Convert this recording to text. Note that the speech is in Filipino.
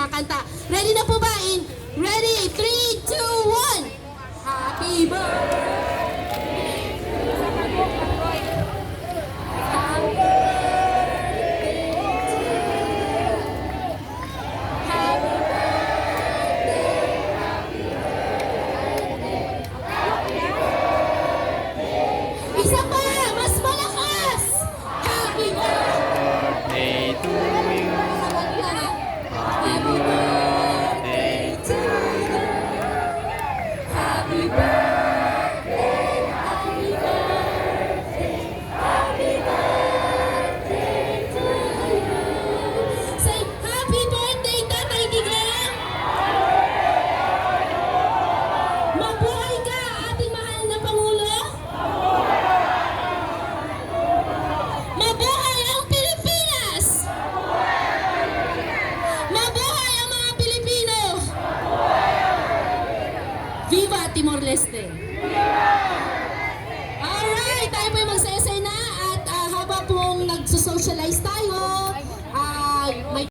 kakanta. Ready na po ba? Ready? 3, 2, 1! Happy birthday to you. Happy birthday to you. Happy birthday, happy birthday, happy birthday. Isa pa! Mas malakas! Happy birthday To you. Happy birthday to you. Happy birthday, happy birthday, happy birthday to you. Say, happy birthday, Tatay Digong! Mabuhay ka, ating mahal na Pangulo! Mabuhay ang Pilipinas! Mabuhay ang mga Pilipino! Viva Timor-Leste! Alright, tayo po'y magsasay na at habang pong nagsusocialize tayo, may